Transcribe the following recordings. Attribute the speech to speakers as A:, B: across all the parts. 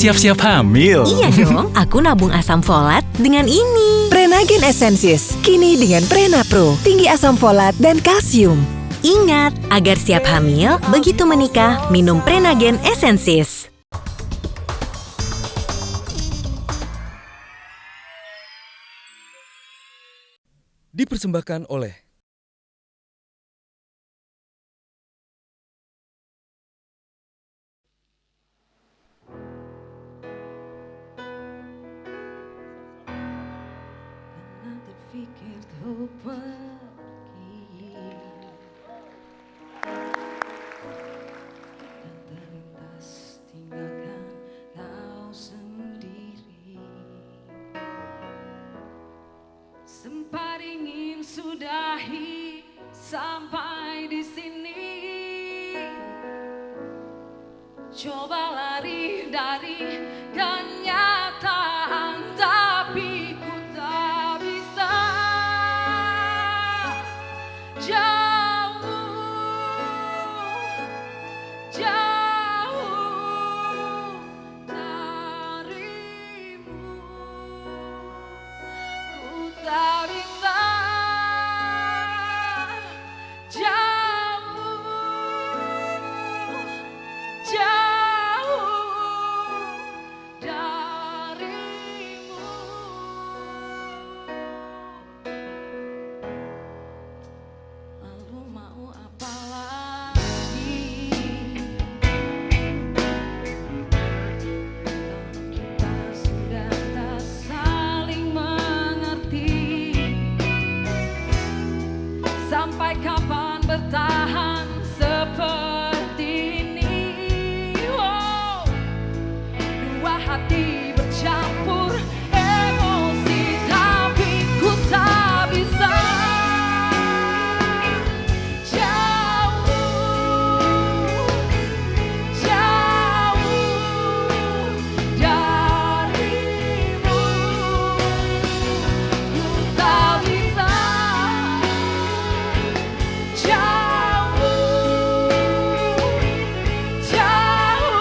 A: siap-siap hamil.
B: Iya dong, aku nabung asam folat dengan ini.
C: Prenagen Essensis, kini dengan Prena Pro, tinggi asam folat dan kalsium.
B: Ingat, agar siap hamil, begitu menikah, minum Prenagen Essensis.
D: Dipersembahkan oleh
E: Terfikir kau pergi dan terlintas tinggalkan kau sendiri. Sempat ingin sudahi sampai di sini, coba lari dari kenyataan, tapi ku tak bisa. Jauh, jauh darimu, ku tak bisa. Jauh, jauh darimu. Lalu mau apa lagi? Kalau kita sudah tak saling mengerti, sampai kapan bertahan seperti ini? Oh, dua hati bercampur emosi, tapi ku tak bisa. Jauh, jauh darimu, ku tak bisa. Jauh, jauh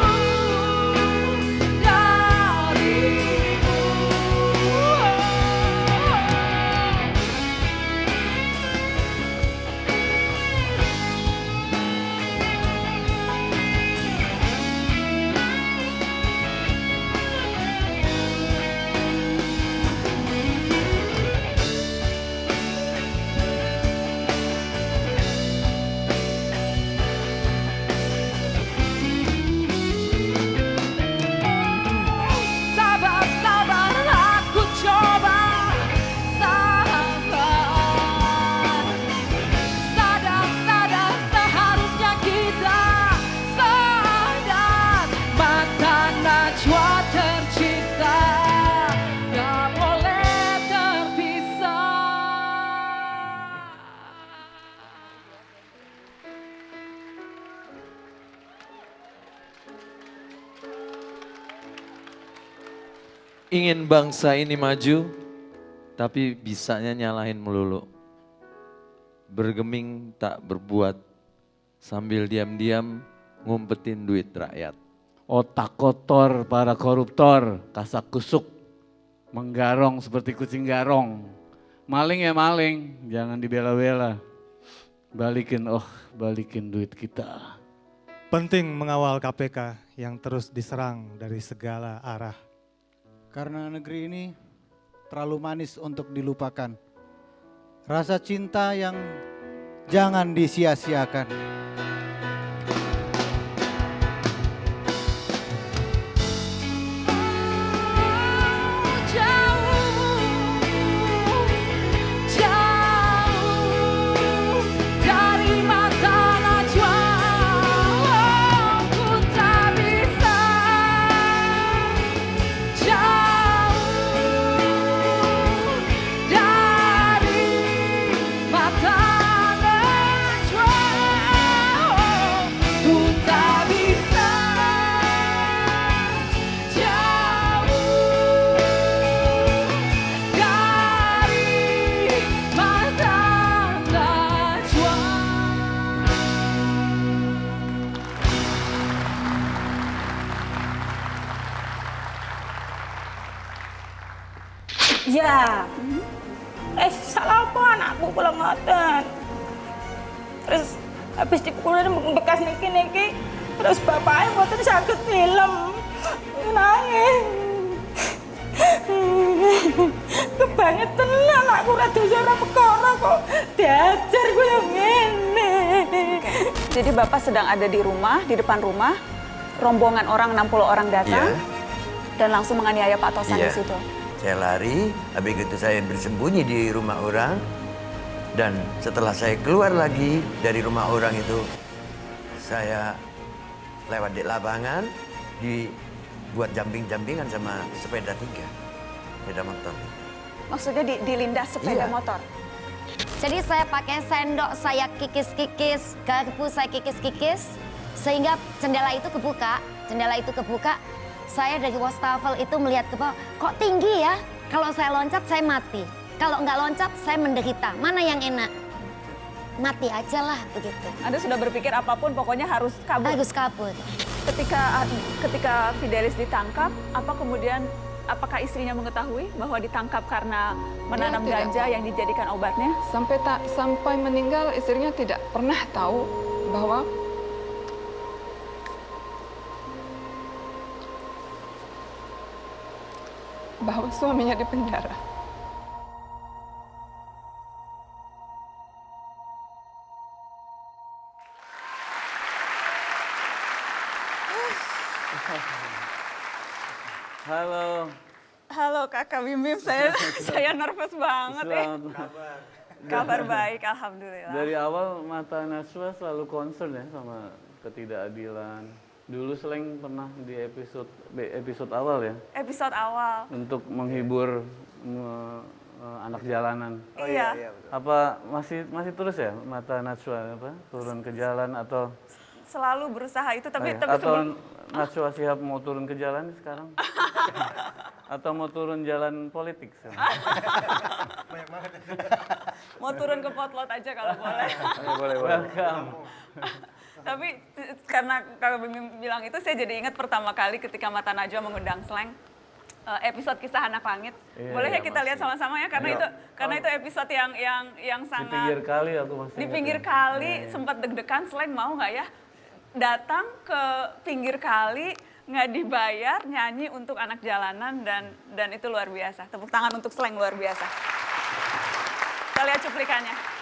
E: sabar, sabar, aku coba sabar. Sadar, sadar, seharusnya kita sadar. Mata najwa tercipta, gak boleh terpisah.
F: Ingin bangsa ini maju, tapi bisanya nyalahin melulu. Bergeming tak berbuat, sambil diam-diam ngumpetin duit rakyat.
G: Otak kotor para koruptor, kasak kusuk, menggarong seperti kucing garong. Maling ya maling, jangan dibela-bela. Balikin duit kita.
H: Penting mengawal KPK yang terus diserang dari segala arah.
I: Karena negeri ini terlalu manis untuk dilupakan. Rasa cinta yang jangan disia-siakan.
E: Jauh dari mata najwa, ku tak bisa. Jauh dari mata najwa.
A: Ya. Salah apa anakku kula ngoten. Terus habis dipukulin bekas niki-niki, terus bapaknya mboten saged film. Nangis. Kebangetan anakku ra dosa ora perkara kok diajar koyo ngene.
J: Jadi Bapak sedang ada di rumah, di depan rumah, rombongan orang 60 orang datang dan langsung menganiaya Pak Tosan di situ.
K: Saya lari, habis itu saya bersembunyi di rumah orang. Dan setelah saya keluar lagi dari rumah orang itu, saya lewat di lapangan, dibuat jamping-jampingan sama sepeda 3, sepeda motor.
J: Maksudnya dilindas sepeda motor?
L: Jadi saya pakai sendok, saya kikis-kikis, garpu saya kikis-kikis, sehingga jendela itu kebuka. Saya dari wastafel itu melihat ke bawah, kok tinggi ya? Kalau saya loncat, saya mati. Kalau nggak loncat, saya menderita. Mana yang enak? Mati aja lah, begitu.
J: Anda sudah berpikir apapun, pokoknya harus kabur?
L: Harus kabur.
J: Ketika Fidelis ditangkap, apakah istrinya mengetahui bahwa ditangkap karena menanam ganja yang dijadikan obatnya?
E: Sampai meninggal istrinya tidak pernah tahu bahwa suaminya di penjara.
J: Halo Kakak Bim Bim, saya nervous banget ya. Kabar baik, alhamdulillah.
G: Dari awal Mata Najwa selalu concern ya sama ketidakadilan. Dulu Sleng pernah di episode awal ya.
J: Episode awal.
G: Untuk menghibur anak jalanan.
J: Iya.
G: Apa masih terus ya Mata Najwa turun ke jalan atau
J: selalu berusaha itu tapi
G: atau Najwa Shihab mau turun ke jalan sekarang? Atau mau turun jalan politik sekarang?
J: Mau turun ke potlot aja kalau boleh.
G: Boleh. Welcome.
J: Tapi karena Kakak Bim bilang itu, saya jadi ingat pertama kali ketika Mata Najwa mengundang Sleng, episode Kisah Anak Langit. Boleh ya kita lihat sama-sama ya, karena itu episode yang sangat.
G: Di pinggir kali aku masih.
J: Di pinggir kali sempat deg-degan, Sleng mau nggak ya datang ke pinggir kali, nggak dibayar, nyanyi untuk anak jalanan, dan itu luar biasa. Tepuk tangan untuk Sleng, luar biasa. Kita lihat cuplikannya.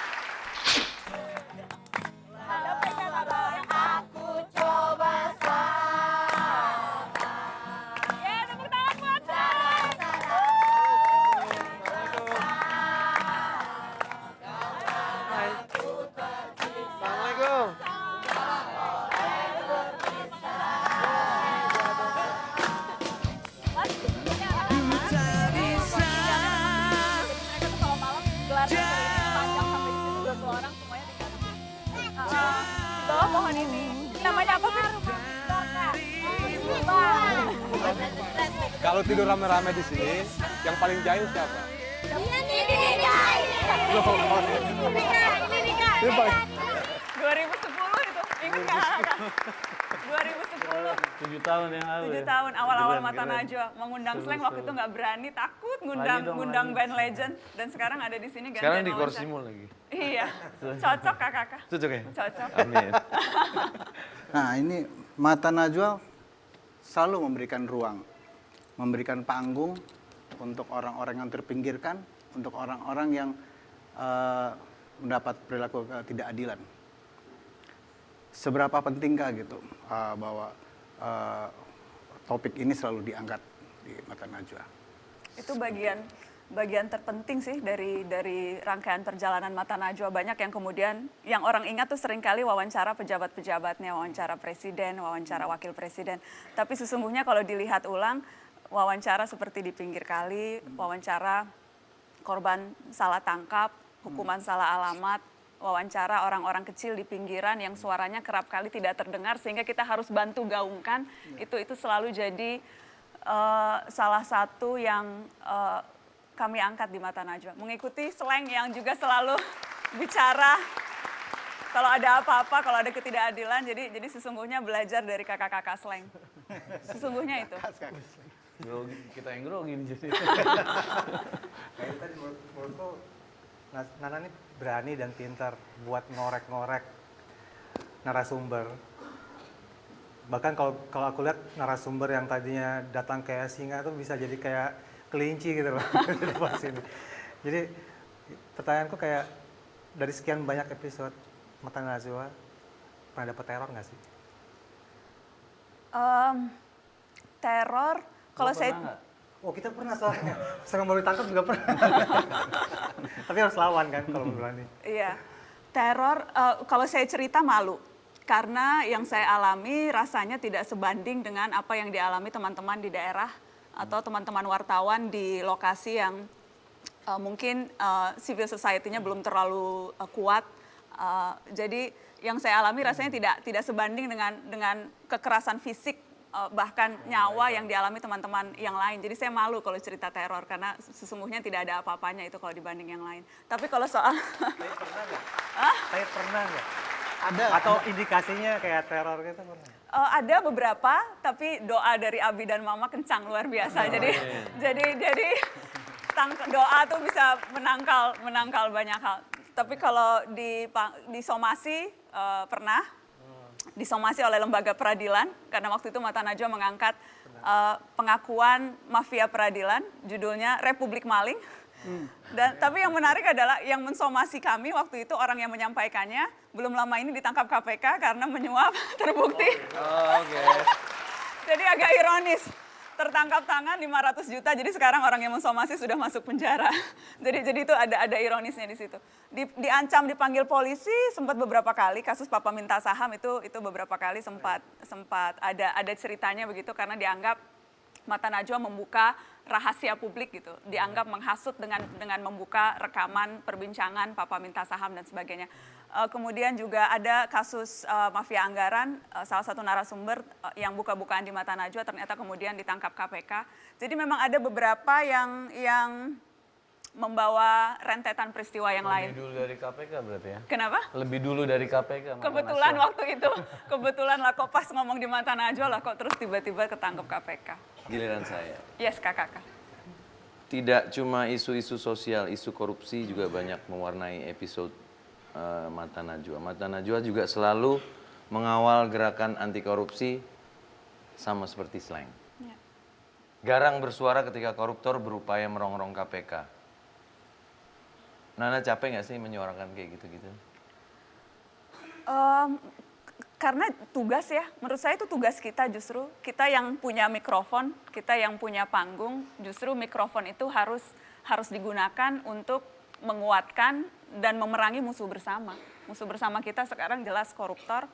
J: Pohon ini namanya apa sih?
M: Kalau tidur rame-rame di sini, yang paling jahil siapa?
A: Ini Rika.
J: 2010 itu, ingat nggak? 2010.
G: 7 tahun yang lalu.
J: 7 tahun awal-awal Mata Najwa mengundang Sleng, waktu itu nggak berani, takut ngundang band legend, dan sekarang ada di sini.
F: Sekarang di Korsimul lagi.
J: Iya, cocok kakak.
F: Cocok ya?
J: Cocok.
F: Amin.
I: Nah ini Mata Najwa selalu memberikan ruang, memberikan panggung untuk orang-orang yang terpinggirkan, untuk orang-orang yang mendapat perilaku ketidakadilan. Seberapa pentingkah gitu bahwa topik ini selalu diangkat di Mata Najwa?
J: Itu bagian terpenting sih dari rangkaian perjalanan Mata Najwa. Banyak yang kemudian yang orang ingat tuh seringkali wawancara pejabat-pejabatnya, wawancara presiden, wawancara wakil presiden. Tapi sesungguhnya kalau dilihat ulang, wawancara seperti di pinggir kali, wawancara korban salah tangkap, hukuman salah alamat, wawancara orang-orang kecil di pinggiran yang suaranya kerap kali tidak terdengar sehingga kita harus bantu gaungkan. Itu selalu jadi salah satu yang kami angkat di Mata Najwa. Mengikuti Sleng yang juga selalu bicara kalau ada apa-apa, kalau ada ketidakadilan. Jadi sesungguhnya belajar dari kakak-kakak Sleng. Sesungguhnya itu.
G: Kita yang grogi nih jadi.
H: Kayak tadi menurutku Nana ini berani dan pintar buat ngorek-ngorek narasumber. Bahkan kalau aku lihat narasumber yang tadinya datang kayak singa tuh bisa jadi kayak kelinci gitu loh. Pas ini. Jadi pertanyaanku kayak dari sekian banyak episode Mata Najwa, pernah dapet teror nggak sih?
J: Teror, kalau saya...
H: Oh kita pernah soalnya, saya mau ditangkap juga pernah. Tapi harus lawan kan kalau berani.
J: Iya, teror, kalau saya cerita malu. Karena yang saya alami rasanya tidak sebanding dengan apa yang dialami teman-teman di daerah atau teman-teman wartawan di lokasi yang mungkin civil society-nya belum terlalu kuat. Jadi yang saya alami rasanya tidak sebanding dengan kekerasan fisik, bahkan nyawa yang dialami teman-teman yang lain. Jadi saya malu kalau cerita teror karena sesungguhnya tidak ada apa-apanya itu kalau dibanding yang lain. Tapi kalau soal...
H: Saya pernah nggak? Saya pernah nggak?
I: Ada.
H: Atau indikasinya kayak teror gitu pernah?
J: Ada beberapa, tapi doa dari Abi dan Mama kencang luar biasa. Jadi doa tuh bisa menangkal banyak hal. Tapi kalau di somasi pernah disomasi oleh lembaga peradilan karena waktu itu Mata Najwa mengangkat pengakuan mafia peradilan, judulnya Republik Maling. Tapi yang menarik adalah yang mensomasi kami waktu itu orang yang menyampaikannya belum lama ini ditangkap KPK karena menyuap terbukti. Jadi agak ironis. Tertangkap tangan 500 juta, jadi sekarang orang yang mensomasi sudah masuk penjara. Jadi itu ada ironisnya di situ. Diancam dipanggil polisi sempat beberapa kali, kasus Papa minta saham itu beberapa kali sempat ada ceritanya begitu karena dianggap Mata Najwa membuka rahasia publik gitu, dianggap menghasut dengan membuka rekaman perbincangan Papa minta saham dan sebagainya. Kemudian juga ada kasus mafia anggaran, salah satu narasumber yang buka-bukaan di Mata Najwa ternyata kemudian ditangkap KPK. Jadi memang ada beberapa yang membawa rentetan peristiwa yang lain.
G: Lebih dulu dari KPK berarti ya?
J: Kenapa?
G: Lebih dulu dari KPK.
J: Kebetulan waktu itu, kebetulan lah kok pas ngomong di Mata Najwa lah kok terus tiba-tiba ketangkep KPK.
F: Giliran saya.
J: Yes, kakak.
F: Tidak cuma isu-isu sosial, isu korupsi juga banyak mewarnai episode Mata Najwa. Mata Najwa juga selalu mengawal gerakan anti korupsi sama seperti Slang.
J: Ya.
F: Garang bersuara ketika koruptor berupaya merongrong KPK. Nana capek nggak sih menyuarakan kayak gitu-gitu?
J: Karena tugas ya, menurut saya itu tugas kita justru. Kita yang punya mikrofon, kita yang punya panggung, justru mikrofon itu harus digunakan untuk menguatkan dan memerangi musuh bersama. Musuh bersama kita sekarang jelas koruptor.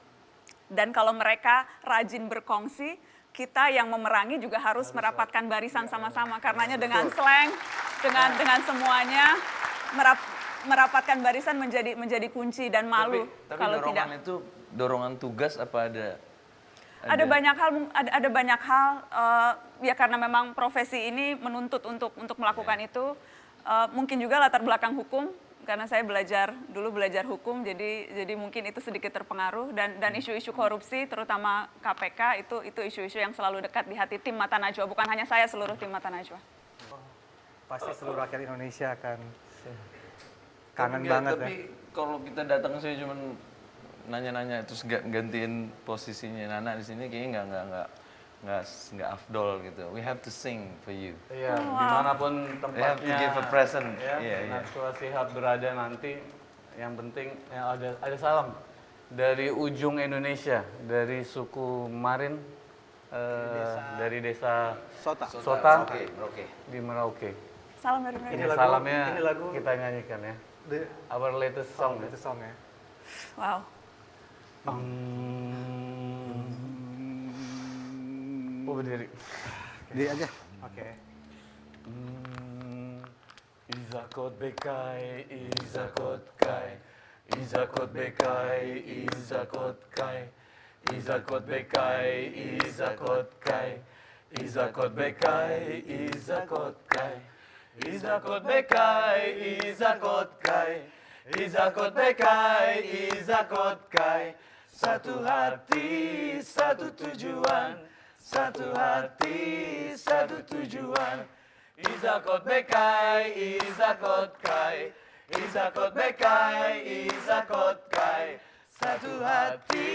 J: Dan kalau mereka rajin berkongsi, kita yang memerangi juga harus merapatkan barisan sama-sama. Karenanya dengan Slang, dengan semuanya, merapatkan barisan menjadi kunci dan malu
F: tapi
J: kalau tidak.
F: Dorongan itu dorongan tugas apa ada?
J: Ada banyak hal ya karena memang profesi ini menuntut untuk melakukan itu. Mungkin juga latar belakang hukum karena saya dulu belajar hukum jadi mungkin itu sedikit terpengaruh dan isu-isu korupsi terutama KPK itu isu-isu yang selalu dekat di hati tim Mata Najwa, bukan hanya saya, seluruh tim Mata Najwa.
H: Pasti seluruh rakyat Indonesia akan kangen banget
F: tapi
H: ya.
F: Kalau kita datang sih cuman nanya-nanya terus gantiin posisinya Nana di sini kayaknya nggak afdol gitu. We have to sing for you.
G: Iya, dimanapun tempatnya.
F: We have to give a present.
G: Ya, Najwa Shihab berada nanti, yang penting ya, ada salam dari ujung Indonesia, dari suku Marin, dari desa Sota.
F: Merauke.
G: Di Merauke.
J: Salam dari mereka.
G: Ini salamnya kita nyanyikan ya. Our latest song.
H: Latest song ya.
J: Wow.
G: Oh berdiri.
I: Berdiri aja.
H: Oke.
G: Izakot bekai, izakot kai, izakot bekai, izakot kai, izakot bekai, izakot kai, izakot bekai, izakot kai, izakot bekai, izakot kai, izakot bekai, izakot kai. Satu hati, satu tujuan, satu hati, satu satu tujuan. Izakot bekai, izakot kai, izakot bekai, izakot kai. Satu hati,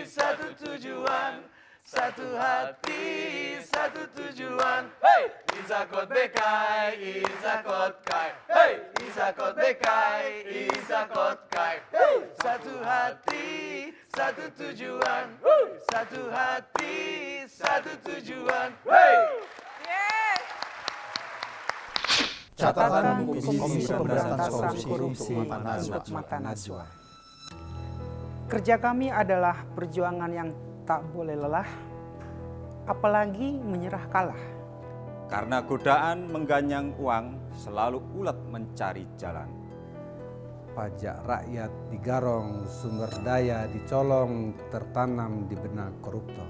G: satu tujuan. Satu hati, satu tujuan. Hey! Izakot bekai, izakot kai. Hey! Izakot bekai, izakot kai. Hey! Satu hati, satu tujuan. Satu hati, satu tujuan. Hey!
N: Catatan Komisi Pemberantasan Korupsi untuk Mata Najwa. Kerja kami adalah perjuangan yang tak boleh lelah, apalagi menyerah kalah.
O: Karena godaan mengganyang uang selalu ulet mencari jalan.
P: Pajak rakyat digarong, sumber daya dicolong, tertanam di benak koruptor.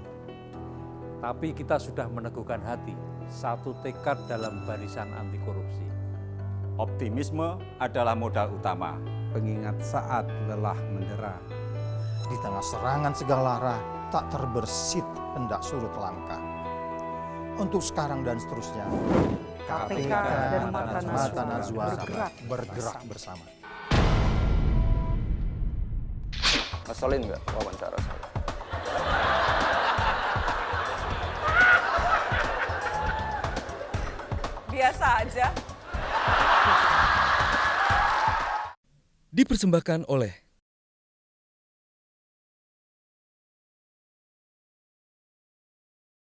Q: Tapi kita sudah meneguhkan hati, satu tekad dalam barisan anti korupsi.
O: Optimisme adalah modal utama.
P: Pengingat saat lelah mendera.
R: Di tengah serangan segala arah, tak terbersit hendak surut langkah. Untuk sekarang dan seterusnya,
N: KPK dan Mata Najwa
R: bergerak bersama.
M: Ngeselin nggak wawancara saya?
J: Biasa aja.
D: Dipersembahkan oleh